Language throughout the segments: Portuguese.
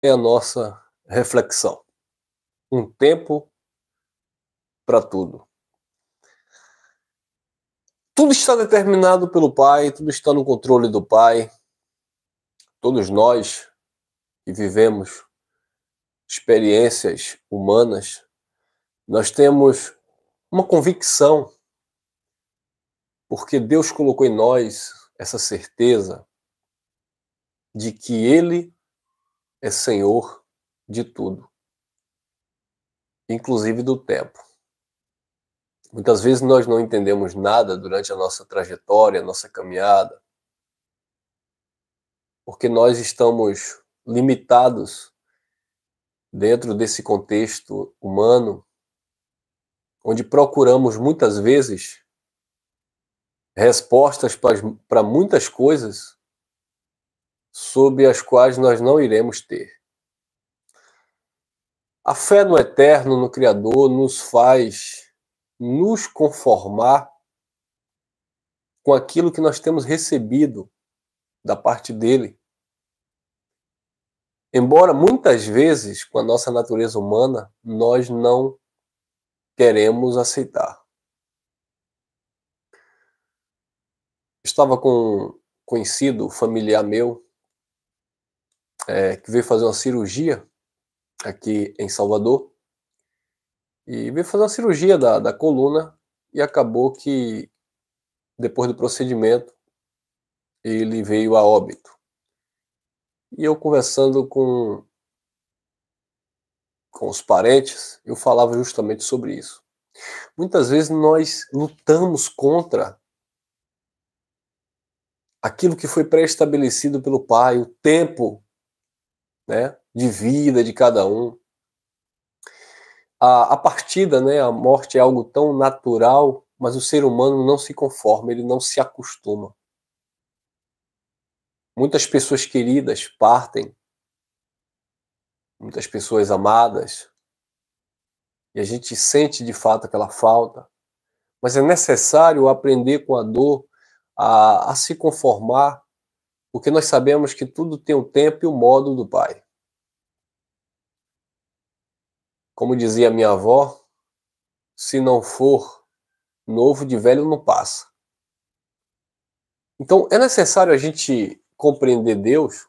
É a nossa reflexão. Um tempo para tudo. Tudo está determinado pelo Pai, tudo está no controle do Pai. Todos nós que vivemos experiências humanas, nós temos uma convicção, porque Deus colocou em nós essa certeza de que Ele é Senhor de tudo, inclusive do tempo. Muitas vezes nós não entendemos nada durante a nossa trajetória, a nossa caminhada, porque nós estamos limitados dentro desse contexto humano, onde procuramos muitas vezes respostas para muitas coisas sobre as quais nós não iremos ter. A fé no Eterno, no Criador, nos faz nos conformar com aquilo que nós temos recebido da parte dele. Embora muitas vezes, com a nossa natureza humana, nós não queremos aceitar. Estava com um conhecido familiar meu que veio fazer uma cirurgia aqui em Salvador, e veio fazer uma cirurgia da coluna, e acabou que, depois do procedimento, ele veio a óbito. E eu conversando com os parentes, eu falava justamente sobre isso. Muitas vezes nós lutamos contra aquilo que foi pré-estabelecido pelo Pai, o tempo, né, de vida de cada um. A partida, né, a morte é algo tão natural, mas o ser humano não se conforma, ele não se acostuma. Muitas pessoas queridas partem, muitas pessoas amadas, e a gente sente de fato aquela falta, mas é necessário aprender com a dor a se conformar, porque nós sabemos que tudo tem o tempo e o modo do Pai. Como dizia minha avó, se não for novo, de velho não passa. Então é necessário a gente compreender Deus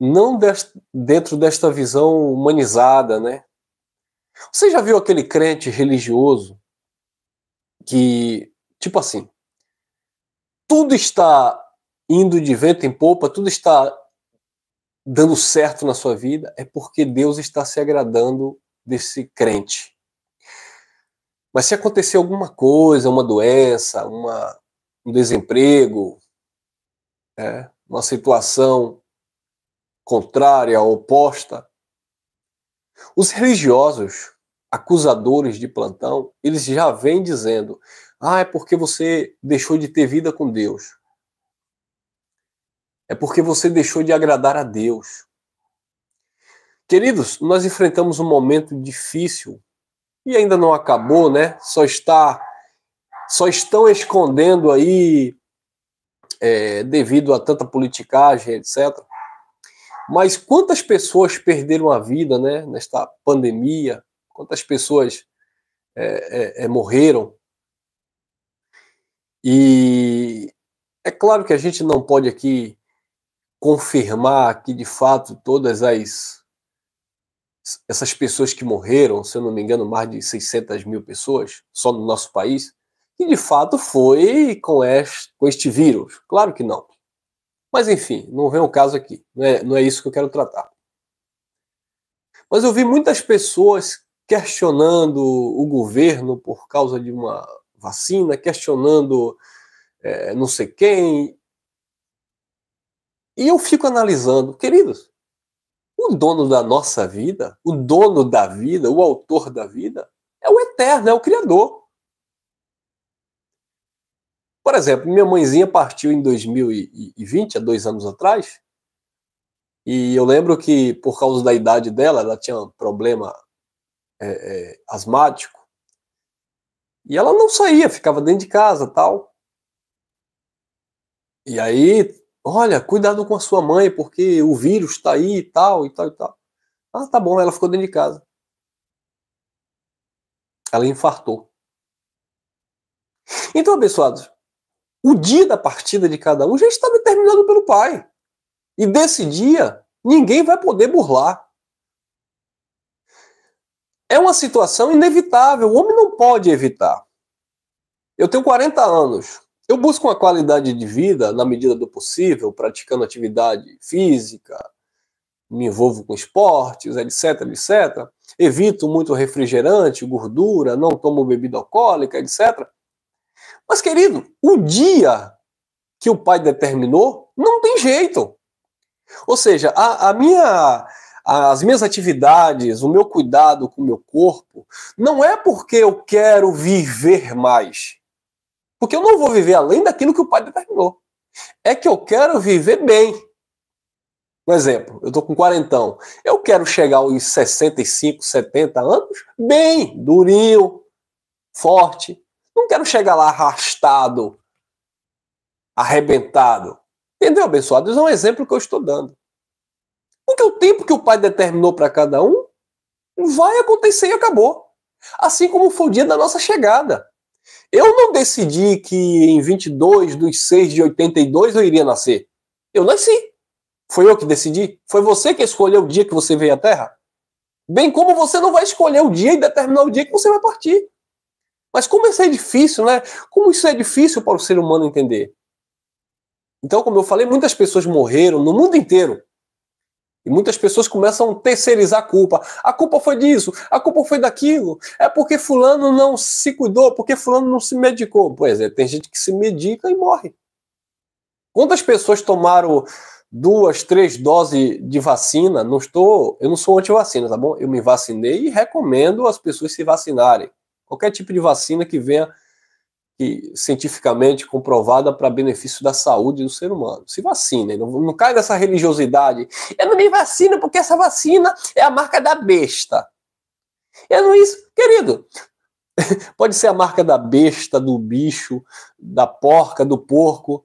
não dentro desta visão humanizada, né? Você já viu aquele crente religioso que, tipo assim, tudo está indo de vento em popa, tudo está dando certo na sua vida, é porque Deus está se agradando desse crente. Mas se acontecer alguma coisa, uma doença, um desemprego, uma situação contrária, oposta, os religiosos, acusadores de plantão, eles já vêm dizendo: é porque você deixou de ter vida com Deus. É porque você deixou de agradar a Deus. Queridos, nós enfrentamos um momento difícil e ainda não acabou, né? Só estão escondendo aí devido a tanta politicagem, etc. Mas quantas pessoas perderam a vida, né, nesta pandemia? Quantas pessoas morreram? E é claro que a gente não pode aqui confirmar que de fato todas essas pessoas que morreram, se eu não me engano, mais de 600 mil pessoas só no nosso país, que de fato foi com este vírus. Claro que não. Mas enfim, não vem o caso aqui. Não é isso que eu quero tratar. Mas eu vi muitas pessoas questionando o governo por causa de uma vacina, questionando não sei quem. E eu fico analisando, queridos, o dono da nossa vida, o dono da vida, o autor da vida, é o Eterno, é o Criador. Por exemplo, minha mãezinha partiu em 2020, há 2 anos atrás, e eu lembro que, por causa da idade dela, ela tinha um problema asmático, e ela não saía, ficava dentro de casa, tal. E aí olha, cuidado com a sua mãe, porque o vírus está aí e tal, e tal, e tal. Ah, tá bom, ela ficou dentro de casa. Ela infartou. Então, abençoados, o dia da partida de cada um já está determinado pelo Pai. E desse dia, ninguém vai poder burlar. É uma situação inevitável, o homem não pode evitar. Eu tenho 40 anos. Eu busco uma qualidade de vida, na medida do possível, praticando atividade física, me envolvo com esportes, etc, etc. Evito muito refrigerante, gordura, não tomo bebida alcoólica, etc. Mas, querido, o dia que o Pai determinou, não tem jeito. Ou seja, as minhas atividades, o meu cuidado com o meu corpo, não é porque eu quero viver mais. Porque eu não vou viver além daquilo que o Pai determinou. É que eu quero viver bem. Um exemplo, eu estou com 40. Eu quero chegar aos 65, 70 anos bem, durinho, forte. Não quero chegar lá arrastado, arrebentado. Entendeu, abençoado? Isso é um exemplo que eu estou dando. Porque o tempo que o Pai determinou para cada um vai acontecer e acabou. Assim como foi o dia da nossa chegada. Eu não decidi que em 22/6/82 eu iria nascer. Eu nasci. Foi eu que decidi? Foi você que escolheu o dia que você veio à Terra? Bem como você não vai escolher o dia e determinar o dia que você vai partir. Mas como isso é difícil, né? Como isso é difícil para o ser humano entender. Então, como eu falei, muitas pessoas morreram no mundo inteiro. E muitas pessoas começam a terceirizar a culpa. A culpa foi disso, a culpa foi daquilo. É porque fulano não se cuidou, porque fulano não se medicou. Pois é, tem gente que se medica e morre. Quantas pessoas tomaram 2, 3 doses de vacina? Eu não sou anti-vacina, tá bom? Eu me vacinei e recomendo as pessoas se vacinarem. Qualquer tipo de vacina que venha cientificamente comprovada para benefício da saúde do ser humano. Se vacinem, não cai nessa religiosidade. Eu não me vacino porque essa vacina é a marca da besta. Eu não isso, querido. Pode ser a marca da besta, do bicho, da porca, do porco.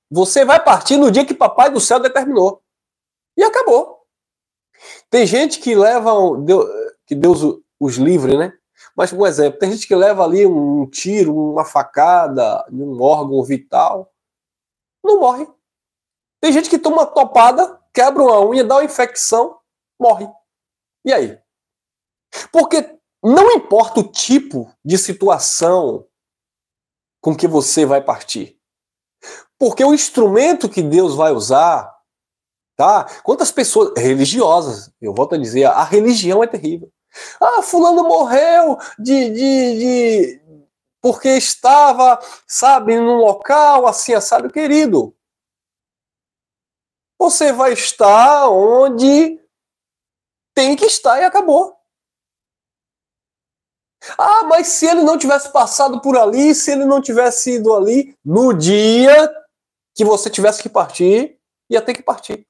Você vai partir no dia que Papai do Céu determinou. E acabou. Tem gente que leva, que Deus os livre, né? Mas, por exemplo, tem gente que leva ali um tiro, uma facada, um órgão vital, não morre. Tem gente que toma uma topada, quebra uma unha, dá uma infecção, morre. E aí? Porque não importa o tipo de situação com que você vai partir. Porque o instrumento que Deus vai usar, tá? Quantas pessoas religiosas, eu volto a dizer, a religião é terrível. Ah, fulano morreu porque estava, sabe, num local assim, assado, querido. Você vai estar onde tem que estar e acabou. Ah, mas se ele não tivesse passado por ali, se ele não tivesse ido ali, no dia que você tivesse que partir, ia ter que partir.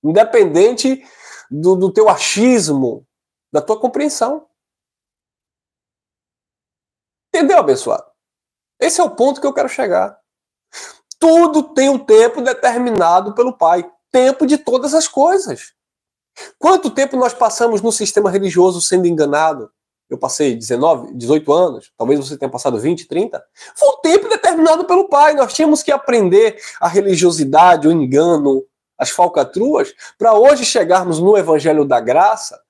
Independente do teu achismo, da tua compreensão. Entendeu, abençoado? Esse é o ponto que eu quero chegar. Tudo tem um tempo determinado pelo Pai. Tempo de todas as coisas. Quanto tempo nós passamos no sistema religioso sendo enganado? Eu passei 19, 18 anos, talvez você tenha passado 20, 30. Foi um tempo determinado pelo Pai. Nós tínhamos que aprender a religiosidade, o engano, as falcatruas, para hoje chegarmos no Evangelho da Graça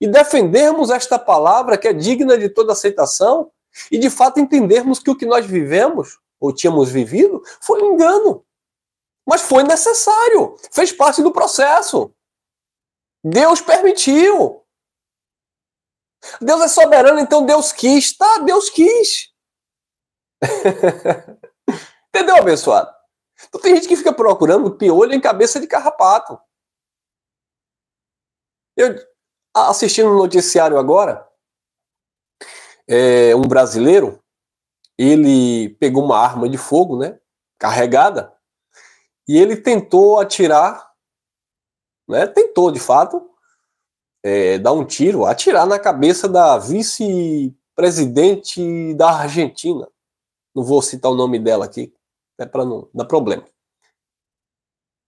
e defendermos esta palavra que é digna de toda aceitação e de fato entendermos que o que nós vivemos, ou tínhamos vivido, foi um engano. Mas foi necessário, fez parte do processo. Deus permitiu. Deus é soberano, então Deus quis. Tá, Deus quis. Entendeu, abençoado? Então tem gente que fica procurando piolho em cabeça de carrapato. Eu assistindo um noticiário agora, um brasileiro, ele pegou uma arma de fogo, né, carregada, e ele tentou atirar, né, tentou de fato, dar um tiro, atirar na cabeça da vice-presidente da Argentina. Não vou citar o nome dela aqui, para não dar problema.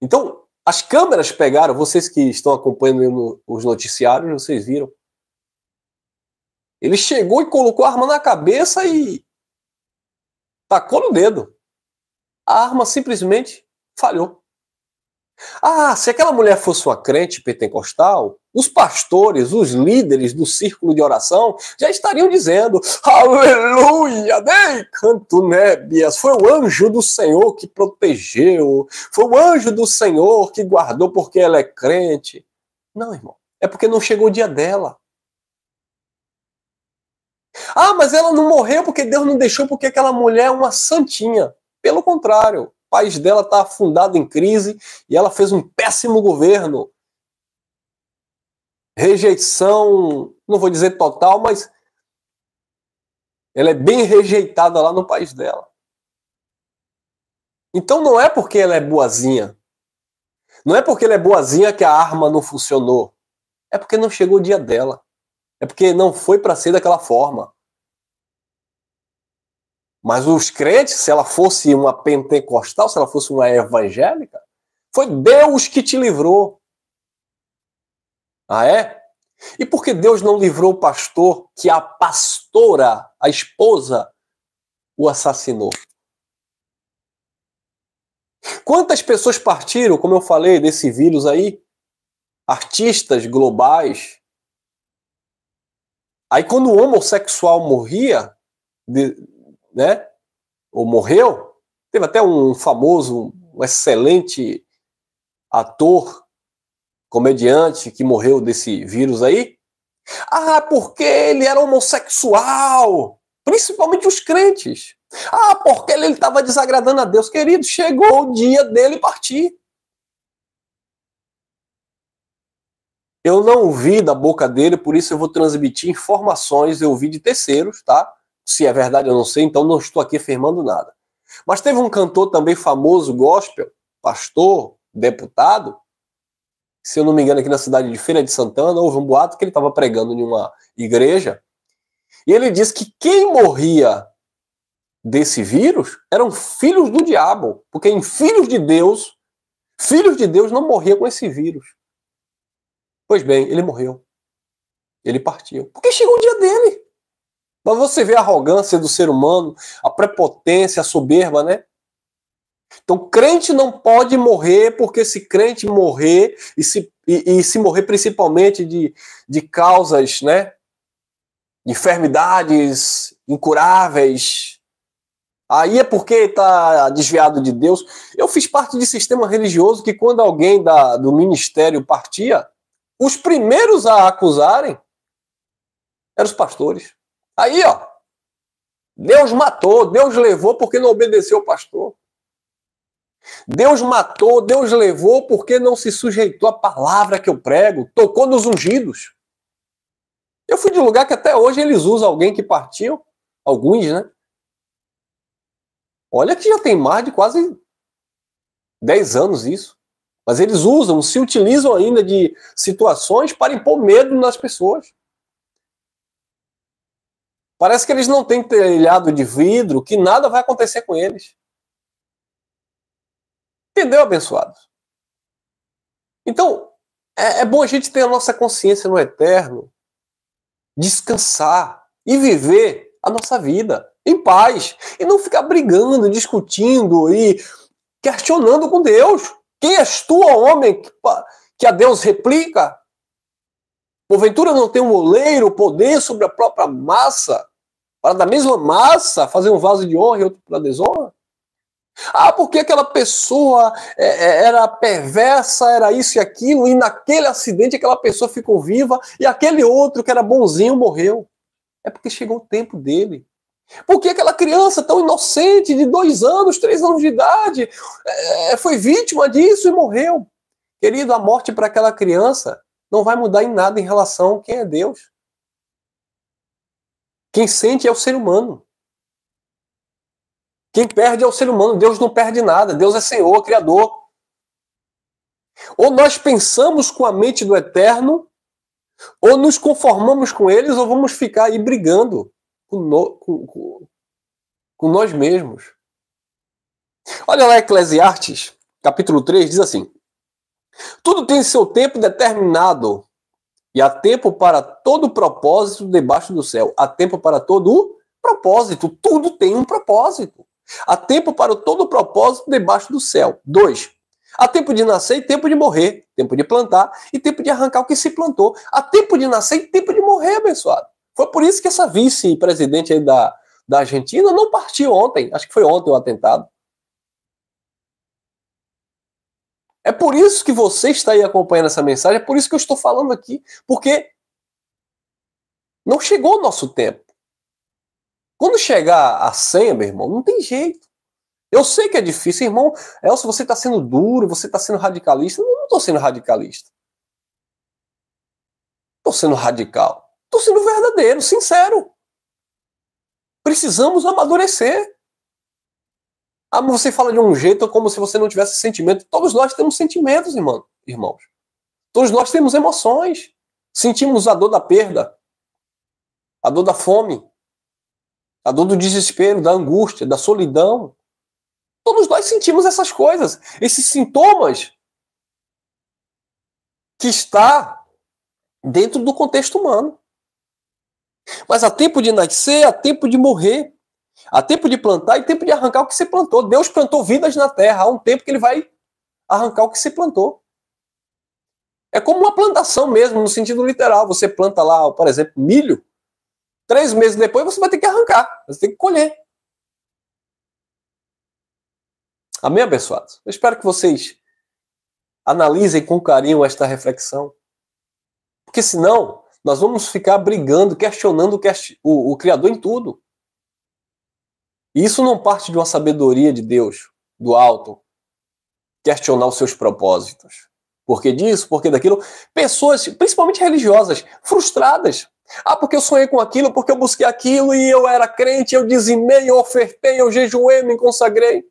Então, as câmeras pegaram, vocês que estão acompanhando os noticiários, vocês viram. Ele chegou e colocou a arma na cabeça e tacou no dedo. A arma simplesmente falhou. Ah, se aquela mulher fosse uma crente pentecostal, os pastores, os líderes do círculo de oração já estariam dizendo: aleluia, dei canto nébias, foi o anjo do Senhor que protegeu, foi o anjo do Senhor que guardou porque ela é crente. Não, irmão, é porque não chegou o dia dela. Ah, mas ela não morreu porque Deus não deixou, porque aquela mulher é uma santinha. Pelo contrário, o país dela está afundado em crise e ela fez um péssimo governo. Rejeição, não vou dizer total, mas ela é bem rejeitada lá no país dela. Então não é porque ela é boazinha. Não é porque ela é boazinha que a arma não funcionou. É porque não chegou o dia dela. É porque não foi para ser daquela forma. Mas os crentes, se ela fosse uma pentecostal, se ela fosse uma evangélica, foi Deus que te livrou. Ah, é? E por que Deus não livrou o pastor que a pastora, a esposa, o assassinou? Quantas pessoas partiram, como eu falei, desse vírus aí? Artistas globais. Aí quando o homossexual morria, né? Ou morreu, teve até um famoso, um excelente ator, comediante que morreu desse vírus aí. Ah, porque ele era homossexual, principalmente os crentes. Ah, porque ele estava desagradando a Deus. Querido, chegou o dia dele partir. Eu não ouvi da boca dele, por isso eu vou transmitir informações, eu ouvi de terceiros, tá? Se é verdade eu não sei, então não estou aqui afirmando nada. Mas teve um cantor também famoso, gospel, pastor, deputado, se eu não me engano aqui na cidade de Feira de Santana, houve um boato que ele estava pregando em uma igreja, e ele disse que quem morria desse vírus eram filhos do diabo, porque em filhos de Deus não morriam com esse vírus. Pois bem, ele morreu. Ele partiu. Porque chegou o dia dele. Mas você vê a arrogância do ser humano, a prepotência, a soberba, né? Então, crente não pode morrer, porque se crente morrer, e se morrer principalmente de causas, né? De enfermidades incuráveis, aí é porque está desviado de Deus. Eu fiz parte de sistema religioso que quando alguém do ministério partia, os primeiros a acusarem eram os pastores. Aí, ó, Deus matou, Deus levou porque não obedeceu o pastor. Deus matou, Deus levou porque não se sujeitou à palavra que eu prego, tocou nos ungidos. Eu fui de lugar que até hoje eles usam alguém que partiu, alguns, né? Olha que já tem mais de quase 10 anos isso. Mas eles usam, se utilizam ainda de situações para impor medo nas pessoas. Parece que eles não têm telhado de vidro, que nada vai acontecer com eles. Entendeu, abençoados? Então, é bom a gente ter a nossa consciência no eterno, descansar e viver a nossa vida em paz. E não ficar brigando, discutindo e questionando com Deus. Quem és tu, homem, que a Deus replica? Porventura não tem um oleiro poder sobre a própria massa, para da mesma massa fazer um vaso de honra e outro para desonra? Ah, porque aquela pessoa era perversa, era isso e aquilo, e naquele acidente aquela pessoa ficou viva, e aquele outro que era bonzinho morreu. É porque chegou o tempo dele. Porque aquela criança tão inocente, de 2 anos, 3 anos de idade, foi vítima disso e morreu. Querido, a morte para aquela criança não vai mudar em nada em relação a quem é Deus. Quem sente é o ser humano. Quem perde é o ser humano. Deus não perde nada. Deus é Senhor, Criador. Ou nós pensamos com a mente do eterno, ou nos conformamos com eles, ou vamos ficar aí brigando com nós mesmos. Olha lá Eclesiastes, capítulo 3, diz assim: tudo tem seu tempo determinado, e há tempo para todo propósito debaixo do céu. Há tempo para todo propósito. Tudo tem um propósito. Há tempo para todo propósito debaixo do céu. 2. Há tempo de nascer e tempo de morrer. Tempo de plantar e tempo de arrancar o que se plantou. Há tempo de nascer e tempo de morrer, abençoado. Foi por isso que essa vice-presidente aí da Argentina não partiu ontem. Acho que foi ontem o atentado. É por isso que você está aí acompanhando essa mensagem, é por isso que eu estou falando aqui, porque não chegou o nosso tempo. Quando chegar a senha, meu irmão, não tem jeito. Eu sei que é difícil, irmão. Elcio, você está sendo duro, você está sendo radicalista. Eu não estou sendo radicalista. Estou sendo radical. Estou sendo verdadeiro, sincero. Precisamos amadurecer. Ah, mas você fala de um jeito como se você não tivesse sentimento. Todos nós temos sentimentos, irmãos. Todos nós temos emoções. Sentimos a dor da perda, a dor da fome, a dor do desespero, da angústia, da solidão. Todos nós sentimos essas coisas, esses sintomas que está dentro do contexto humano. Mas há tempo de nascer, há tempo de morrer. Há tempo de plantar e tempo de arrancar o que se plantou. Deus plantou vidas na terra. Há um tempo que ele vai arrancar o que se plantou. É como uma plantação mesmo, no sentido literal. Você planta lá, por exemplo, milho. 3 meses depois você vai ter que arrancar. Você tem que colher. Amém, abençoados? Eu espero que vocês analisem com carinho esta reflexão. Porque senão, nós vamos ficar brigando, questionando o Criador em tudo. E isso não parte de uma sabedoria de Deus, do alto, questionar os seus propósitos. Por que disso? Por que daquilo? Pessoas, principalmente religiosas, frustradas. Ah, porque eu sonhei com aquilo, porque eu busquei aquilo e eu era crente, eu dizimei, eu ofertei, eu jejuei, me consagrei.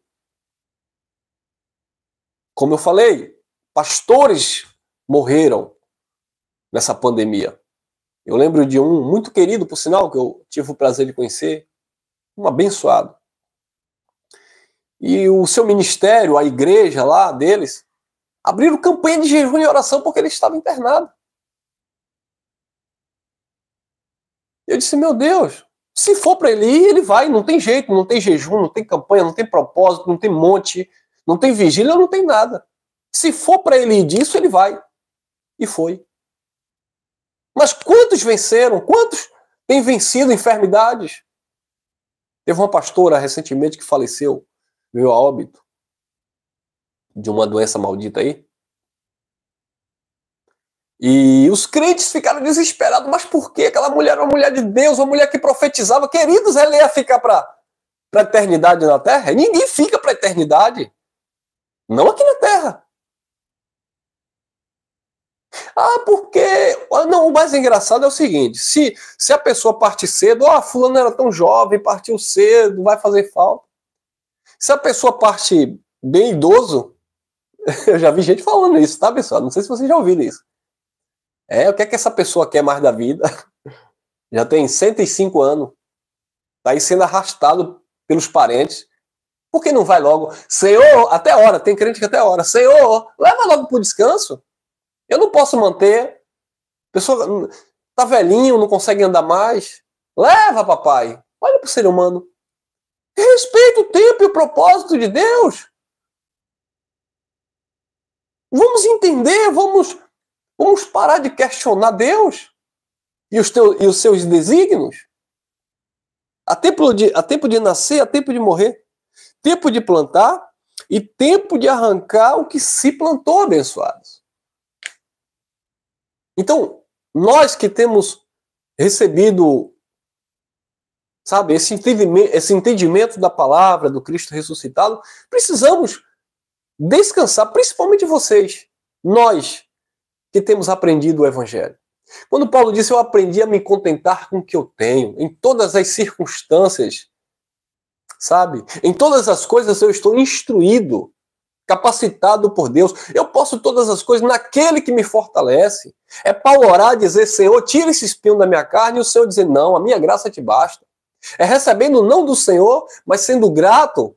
Como eu falei, pastores morreram nessa pandemia. Eu lembro de um muito querido, por sinal, que eu tive o prazer de conhecer, um abençoado. E o seu ministério, a igreja lá deles, abriram campanha de jejum e oração porque ele estava internado. Eu disse, meu Deus, se for para ele ir, ele vai, não tem jeito, não tem jejum, não tem campanha, não tem propósito, não tem monte, não tem vigília, não tem nada. Se for para ele ir disso, ele vai. E foi. Mas quantos venceram? Quantos têm vencido enfermidades? Teve uma pastora recentemente que faleceu, veio a óbito, de uma doença maldita aí. E os crentes ficaram desesperados. Mas por quê? Aquela mulher era uma mulher de Deus, uma mulher que profetizava. Queridos, ela ia ficar para a eternidade na terra? Ninguém fica para a eternidade. Não aqui na terra. Ah, porque... Não, o mais engraçado é o seguinte. Se a pessoa parte cedo, fulano era tão jovem, partiu cedo, vai fazer falta. Se a pessoa parte bem idoso, eu já vi gente falando isso, tá, pessoal? Não sei se vocês já ouviram isso. O que é que essa pessoa quer mais da vida? Já tem 105 anos. Tá aí sendo arrastado pelos parentes. Por que não vai logo? Senhor, até hora, tem crente que até hora. Senhor, leva logo pro descanso. Eu não posso manter. A pessoa tá velhinho, não consegue andar mais. Leva, papai. Olha pro ser humano. Respeita o tempo e o propósito de Deus. Vamos entender, vamos parar de questionar Deus e os seus desígnios. Há tempo de nascer, há tempo de morrer. Tempo de plantar e tempo de arrancar o que se plantou, abençoados. Então, nós que temos recebido, sabe, esse entendimento da palavra do Cristo ressuscitado, precisamos descansar, principalmente vocês, nós que temos aprendido o Evangelho. Quando Paulo disse, eu aprendi a me contentar com o que eu tenho, em todas as circunstâncias, sabe? Em todas as coisas eu estou instruído, capacitado por Deus. Eu posso todas as coisas naquele que me fortalece. É Paulo orar e dizer, Senhor, tira esse espinho da minha carne, e o Senhor dizer, não, a minha graça te basta. É recebendo o não do Senhor, mas sendo grato,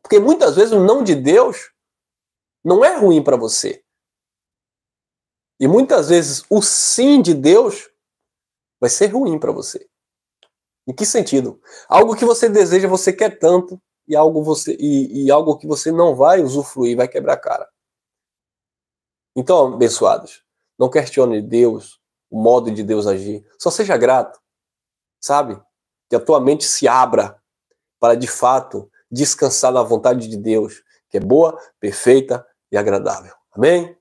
porque muitas vezes o não de Deus não é ruim para você. E muitas vezes o sim de Deus vai ser ruim para você. Em que sentido? Algo que você deseja, você quer tanto, e algo que você não vai usufruir, vai quebrar a cara. Então, abençoados, não questione Deus, o modo de Deus agir. Só seja grato, sabe? Que a tua mente se abra para, de fato, descansar na vontade de Deus, que é boa, perfeita e agradável. Amém?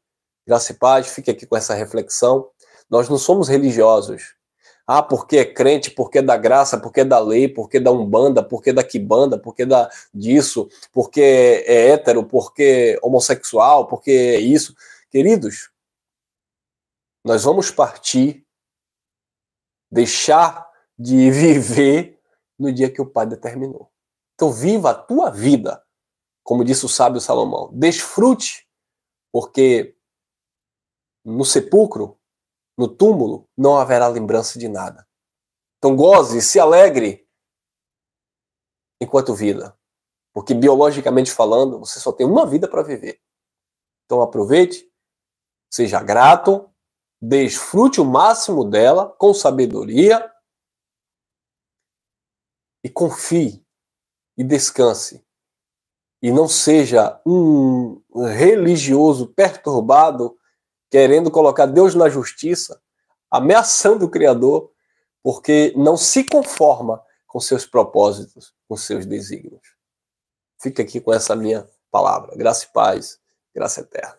Graça e paz, fique aqui com essa reflexão. Nós não somos religiosos. Ah, porque é crente, porque é da graça, porque é da lei, porque é da umbanda, porque é da quibanda, porque é disso, porque é hétero, porque é homossexual, porque é isso. Queridos, nós vamos partir, deixar de viver no dia que o Pai determinou. Então viva a tua vida, como disse o sábio Salomão. Desfrute, porque no sepulcro, no túmulo, não haverá lembrança de nada. Então goze, se alegre enquanto vida. Porque biologicamente falando, você só tem uma vida para viver. Então aproveite, seja grato, desfrute o máximo dela com sabedoria e confie e descanse. E não seja um religioso perturbado querendo colocar Deus na justiça, ameaçando o Criador, porque não se conforma com seus propósitos, com seus desígnios. Fica aqui com essa minha palavra. Graça e paz, graça eterna.